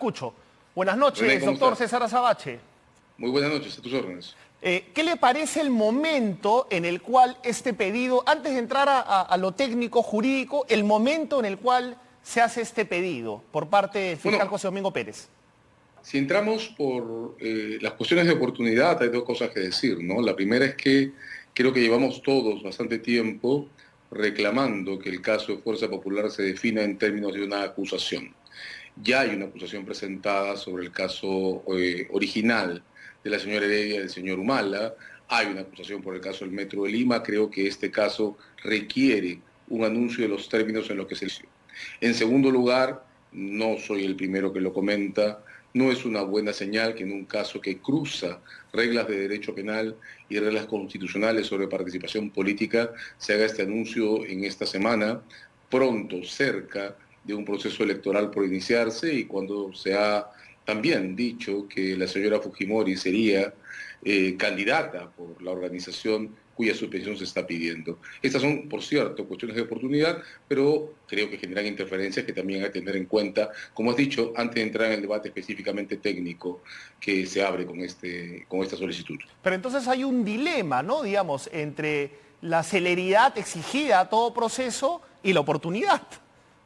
Escucho. Buenas noches, René, ¿cómo doctor estás? César Azabache. Muy buenas noches, a tus órdenes. ¿Qué le parece el momento en el cual este pedido, antes de entrar a lo técnico, jurídico, el momento en el cual se hace este pedido por parte del fiscal Bueno, José Domingo Pérez? si entramos por las cuestiones de oportunidad, hay dos cosas que decir, ¿no? La primera es que creo que llevamos todos bastante tiempo reclamando que el caso de Fuerza Popular se defina en términos de una acusación. Ya hay una acusación presentada sobre el caso original de la señora Heredia y del señor Humala. Hay una acusación por el caso del Metro de Lima. Creo que este caso requiere un anuncio de los términos en los que se hizo. En segundo lugar, no soy el primero que lo comenta, no es una buena señal que en un caso que cruza reglas de derecho penal y reglas constitucionales sobre participación política se haga este anuncio en esta semana, pronto, cerca de un proceso electoral por iniciarse y cuando se ha también dicho que la señora Fujimori sería candidata por la organización cuya suspensión se está pidiendo. Estas son, por cierto, cuestiones de oportunidad, pero creo que generan interferencias que también hay que tener en cuenta, como has dicho, antes de entrar en el debate específicamente técnico que se abre con esta solicitud. Pero entonces hay un dilema, ¿no? Digamos, entre la celeridad exigida a todo proceso y la oportunidad.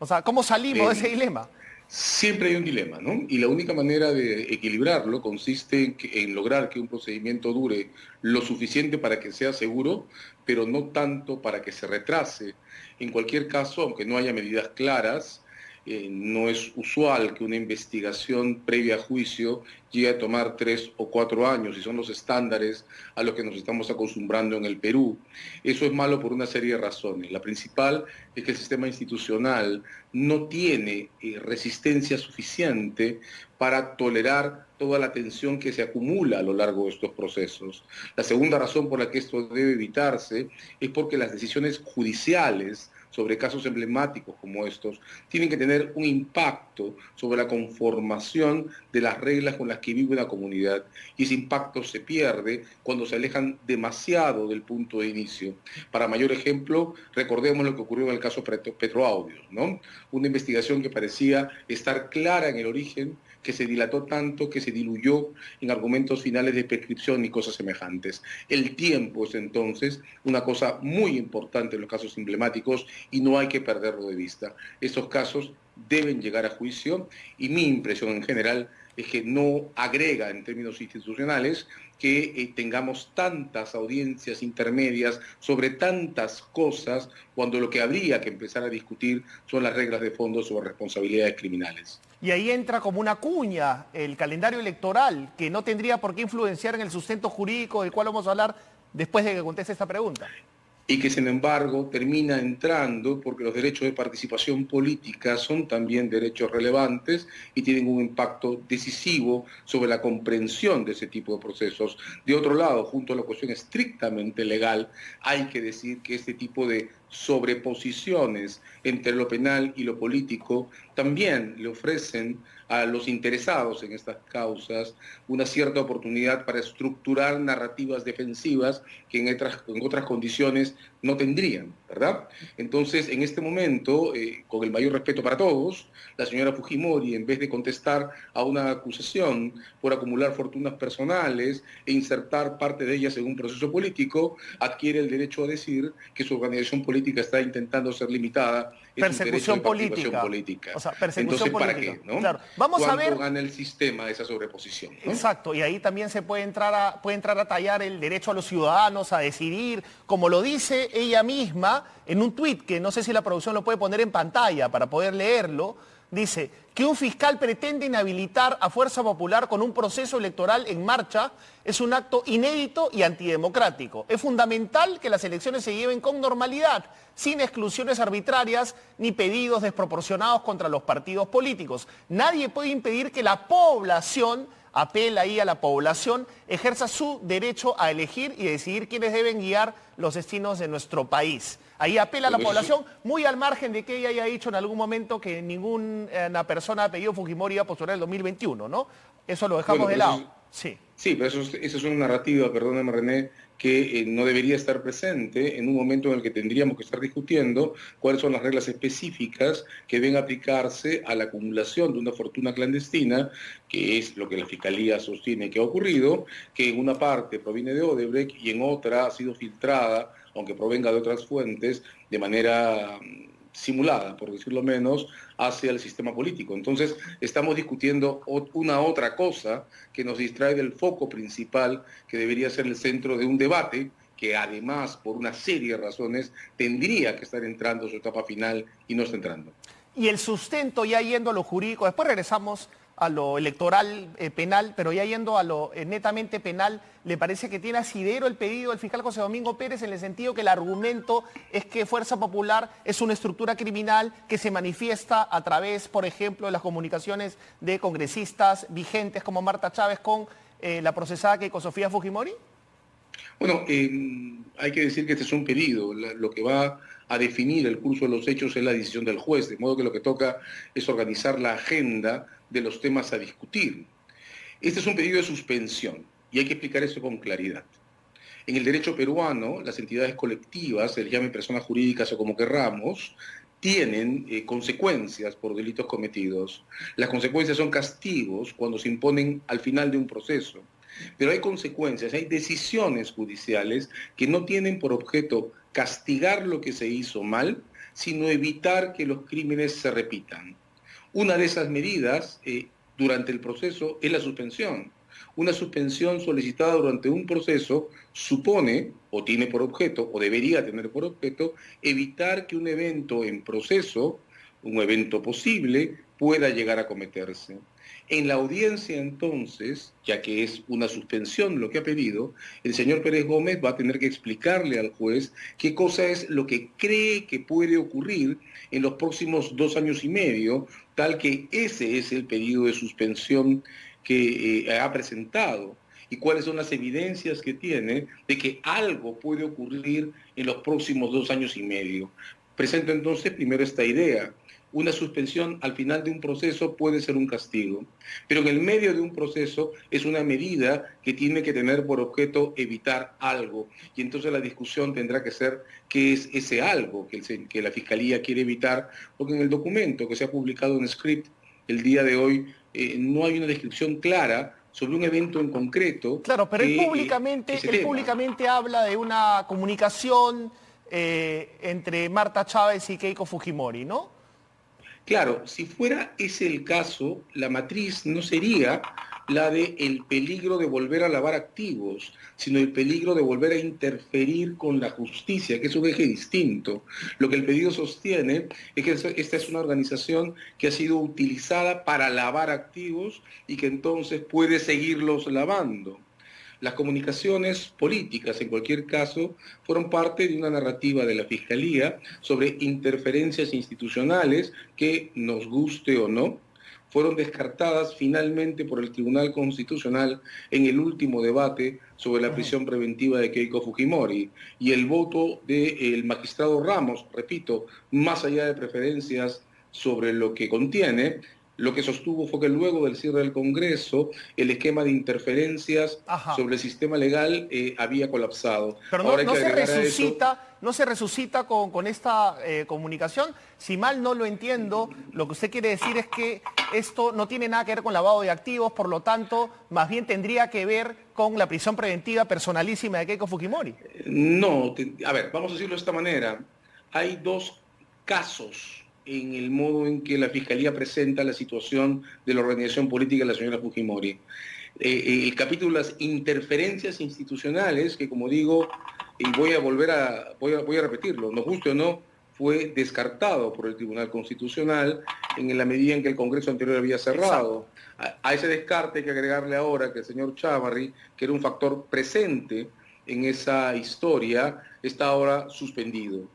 O sea, ¿cómo salimos de ese Eh, dilema? Siempre hay un dilema, ¿no? Y la única manera de equilibrarlo consiste en lograr que un procedimiento dure lo suficiente para que sea seguro, pero no tanto para que se retrase. En cualquier caso, aunque no haya medidas claras, no es usual que una investigación previa a juicio llegue a tomar 3 o 4 años, y son los estándares a los que nos estamos acostumbrando en el Perú. Eso es malo por una serie de razones. La principal es que el sistema institucional no tiene resistencia suficiente para tolerar toda la tensión que se acumula a lo largo de estos procesos. La segunda razón por la que esto debe evitarse es porque las decisiones judiciales sobre casos emblemáticos como estos tienen que tener un impacto sobre la conformación de las reglas con las que vive una comunidad, y ese impacto se pierde cuando se alejan demasiado del punto de inicio. Para mayor ejemplo, recordemos lo que ocurrió en el caso Petroaudios, ¿no? Una investigación que parecía estar clara en el origen, que se dilató tanto, que se diluyó en argumentos finales de prescripción y cosas semejantes. El tiempo es entonces una cosa muy importante en los casos emblemáticos y no hay que perderlo de vista. Estos casos deben llegar a juicio y mi impresión en general es que no agrega en términos institucionales que tengamos tantas audiencias intermedias sobre tantas cosas cuando lo que habría que empezar a discutir son las reglas de fondo sobre responsabilidades criminales. Y ahí entra como una cuña el calendario electoral, que no tendría por qué influenciar en el sustento jurídico del cual vamos a hablar después de que conteste esta pregunta. Y que sin embargo termina entrando porque los derechos de participación política son también derechos relevantes y tienen un impacto decisivo sobre la comprensión de ese tipo de procesos. De otro lado, junto a la cuestión estrictamente legal, hay que decir que este tipo de sobreposiciones entre lo penal y lo político también le ofrecen a los interesados en estas causas una cierta oportunidad para estructurar narrativas defensivas que en otras condiciones no tendrían, ¿verdad? Entonces, en este momento, con el mayor respeto para todos, la señora Fujimori, en vez de contestar a una acusación por acumular fortunas personales e insertar parte de ellas en un proceso político, adquiere el derecho a decir que su organización política está intentando ser limitada en sus derechos Persecución de participación política. política. O sea, persecución Entonces, ¿para política. qué, no? Claro. Vamos a ¿Cuánto ver. gana el sistema esa sobreposición, no? Exacto, y ahí también se puede entrar a tallar el derecho a los ciudadanos a decidir, como lo dice ella misma en un tuit, que no sé si la producción lo puede poner en pantalla para poder leerlo. Dice que un fiscal pretende inhabilitar a Fuerza Popular con un proceso electoral en marcha es un acto inédito y antidemocrático. Es fundamental que las elecciones se lleven con normalidad, sin exclusiones arbitrarias ni pedidos desproporcionados contra los partidos políticos. Nadie puede impedir que la población, apela ahí a la población, ejerza su derecho a elegir y decidir quiénes deben guiar los destinos de nuestro país. Ahí apela a la población, muy al margen de que ella haya dicho en algún momento que ninguna persona de apellido Fujimori iba a postular el 2021, ¿no? Eso lo dejamos Bueno, de pero lado. Sí. Sí, pero esa es una narrativa, perdóname René, que no debería estar presente en un momento en el que tendríamos que estar discutiendo cuáles son las reglas específicas que deben aplicarse a la acumulación de una fortuna clandestina, que es lo que la Fiscalía sostiene que ha ocurrido, que en una parte proviene de Odebrecht y en otra ha sido filtrada, aunque provenga de otras fuentes, de manera simulada, por decirlo menos, hacia el sistema político. Entonces, estamos discutiendo una otra cosa que nos distrae del foco principal, que debería ser el centro de un debate, que además, por una serie de razones, tendría que estar entrando a su etapa final y no está entrando. Y el sustento, ya yendo a lo jurídico, después regresamos a lo electoral penal, pero ya yendo a lo netamente penal, ¿le parece que tiene asidero el pedido del fiscal José Domingo Pérez en el sentido que el argumento es que Fuerza Popular es una estructura criminal que se manifiesta a través, por ejemplo, de las comunicaciones de congresistas vigentes como Marta Chávez con la procesada Keiko Sofía Fujimori? Bueno, hay que decir que este es un pedido. Lo que va a definir el curso de los hechos es la decisión del juez, de modo que lo que toca es organizar la agenda de los temas a discutir. Este es un pedido de suspensión y hay que explicar eso con claridad. En el derecho peruano, las entidades colectivas, se les llame personas jurídicas o como querramos, tienen consecuencias por delitos cometidos. Las consecuencias son castigos cuando se imponen al final de un proceso. Pero hay consecuencias, hay decisiones judiciales que no tienen por objeto castigar lo que se hizo mal, sino evitar que los crímenes se repitan. Una de esas medidas durante el proceso es la suspensión. Una suspensión solicitada durante un proceso supone, o tiene por objeto, o debería tener por objeto, evitar que un evento en proceso, un evento posible, pueda llegar a cometerse. En la audiencia entonces, ya que es una suspensión lo que ha pedido, el señor Pérez Gómez va a tener que explicarle al juez qué cosa es lo que cree que puede ocurrir en los próximos 2 años y medio, tal que ese es el pedido de suspensión que ha presentado y cuáles son las evidencias que tiene de que algo puede ocurrir en los próximos 2 años y medio. Presento entonces primero esta idea. Una suspensión al final de un proceso puede ser un castigo, pero en el medio de un proceso es una medida que tiene que tener por objeto evitar algo. Y entonces la discusión tendrá que ser qué es ese algo que la Fiscalía quiere evitar, porque en el documento que se ha publicado en Script el día de hoy no hay una descripción clara sobre un evento en concreto. Claro, pero que se él tema. públicamente habla de una comunicación entre Marta Chávez y Keiko Fujimori, ¿no? Claro, si fuera ese el caso, la matriz no sería la de el peligro de volver a lavar activos, sino el peligro de volver a interferir con la justicia, que es un eje distinto. Lo que el pedido sostiene es que esta es una organización que ha sido utilizada para lavar activos y que entonces puede seguirlos lavando. Las comunicaciones políticas, en cualquier caso, fueron parte de una narrativa de la Fiscalía sobre interferencias institucionales que, nos guste o no, fueron descartadas finalmente por el Tribunal Constitucional en el último debate sobre la prisión preventiva de Keiko Fujimori. Y el voto del magistrado Ramos, repito, más allá de preferencias sobre lo que contiene, lo que sostuvo fue que luego del cierre del Congreso, el esquema de interferencias Ajá. sobre el sistema legal había colapsado. Pero Ahora hay que no se agregar a eso. resucita, no se resucita con esta comunicación. Si mal no lo entiendo, lo que usted quiere decir es que esto no tiene nada que ver con lavado de activos, por lo tanto, más bien tendría que ver con la prisión preventiva personalísima de Keiko Fujimori. No, a ver, vamos a decirlo de esta manera. Hay dos casos en el modo en que la Fiscalía presenta la situación de la organización política de la señora Fujimori. El capítulo de las interferencias institucionales, que como digo, y voy a repetirlo, nos guste o no, fue descartado por el Tribunal Constitucional en la medida en que el Congreso anterior había cerrado. A ese descarte hay que agregarle ahora que el señor Chávarri, que era un factor presente en esa historia, está ahora suspendido.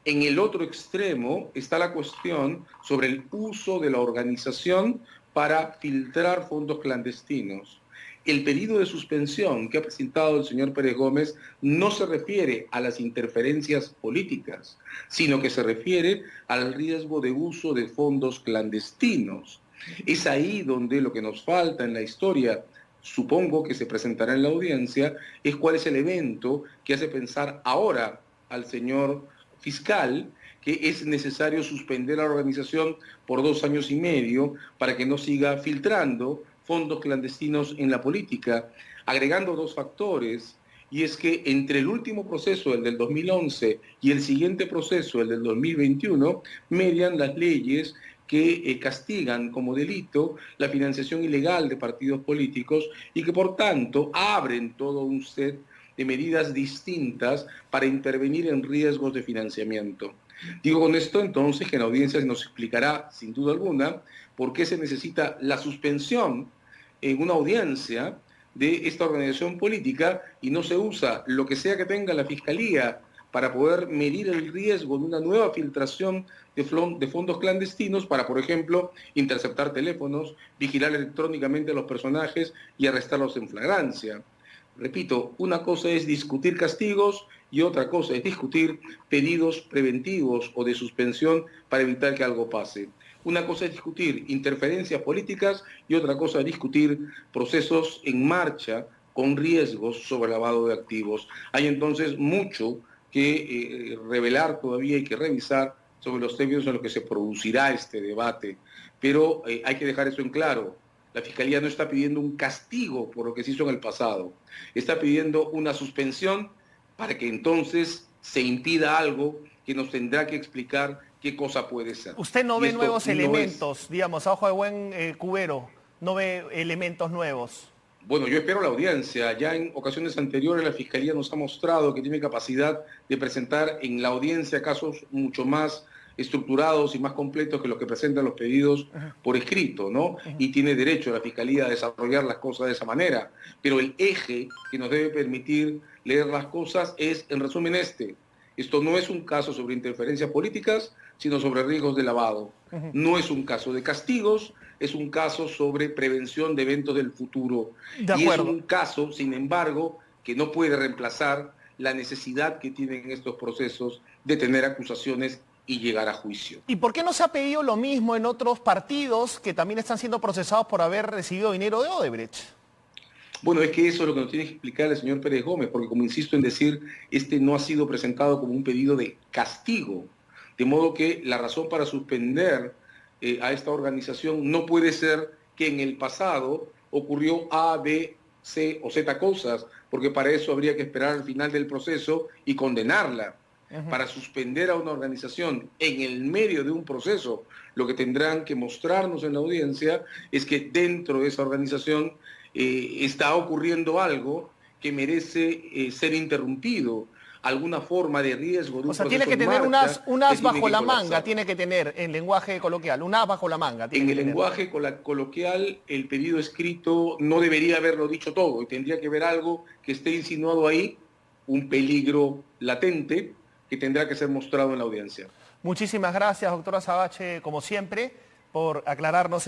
En el otro extremo está la cuestión sobre el uso de la organización para filtrar fondos clandestinos. El pedido de suspensión que ha presentado el señor Pérez Gómez no se refiere a las interferencias políticas, sino que se refiere al riesgo de uso de fondos clandestinos. Es ahí donde lo que nos falta en la historia supongo que se presentará en la audiencia, es cuál es el evento que hace pensar ahora al señor fiscal que es necesario suspender la organización por 2 años y medio para que no siga filtrando fondos clandestinos en la política, agregando 2 factores, y es que entre el último proceso, el del 2011, y el siguiente proceso, el del 2021, median las leyes que castigan como delito la financiación ilegal de partidos políticos y que por tanto abren todo un set de medidas distintas para intervenir en riesgos de financiamiento. Digo con esto entonces que en la audiencia se nos explicará sin duda alguna por qué se necesita la suspensión en una audiencia de esta organización política y no se usa lo que sea que tenga la Fiscalía para poder medir el riesgo de una nueva filtración de fondos clandestinos para, por ejemplo, interceptar teléfonos, vigilar electrónicamente a los personajes y arrestarlos en flagrancia. Repito, una cosa es discutir castigos y otra cosa es discutir pedidos preventivos o de suspensión para evitar que algo pase. Una cosa es discutir interferencias políticas y otra cosa es discutir procesos en marcha con riesgos sobre lavado de activos. Hay entonces mucho que revelar todavía y que revisar sobre los términos en los que se producirá este debate. Pero hay que dejar eso en claro. La Fiscalía no está pidiendo un castigo por lo que se hizo en el pasado. Está pidiendo una suspensión para que entonces se impida algo que nos tendrá que explicar qué cosa puede ser. ¿Usted no Y ve esto nuevos no elementos, digamos, a ojo de buen cubero? ¿No ve elementos nuevos? Bueno, yo espero la audiencia. Ya en ocasiones anteriores la Fiscalía nos ha mostrado que tiene capacidad de presentar en la audiencia casos mucho más estructurados y más completos que los que presentan los pedidos por escrito, ¿no? Y tiene derecho la Fiscalía a desarrollar las cosas de esa manera. Pero el eje que nos debe permitir leer las cosas es, en resumen, este. Esto no es un caso sobre interferencias políticas, sino sobre riesgos de lavado. No es un caso de castigos, es un caso sobre prevención de eventos del futuro. Y es un caso, sin embargo, que no puede reemplazar la necesidad que tienen estos procesos de tener acusaciones y llegar a juicio. ¿Y por qué no se ha pedido lo mismo en otros partidos que también están siendo procesados por haber recibido dinero de Odebrecht? Bueno, es que eso es lo que nos tiene que explicar el señor Pérez Gómez, porque como insisto en decir, este no ha sido presentado como un pedido de castigo, de modo que la razón para suspender a esta organización no puede ser que en el pasado ocurrió A, B, C o Z cosas, porque para eso habría que esperar al final del proceso y condenarla. Para suspender a una organización en el medio de un proceso, lo que tendrán que mostrarnos en la audiencia es que dentro de esa organización está ocurriendo algo que merece ser interrumpido, alguna forma de riesgo de un o sea, proceso tiene que tener un as bajo la manga, tiene que tener en lenguaje coloquial, un as bajo la manga. En el lenguaje coloquial, el pedido escrito no debería haberlo dicho todo y tendría que haber algo que esté insinuado ahí, un peligro latente que tendrá que ser mostrado en la audiencia. Muchísimas gracias, doctora Sabache, como siempre, por aclararnos.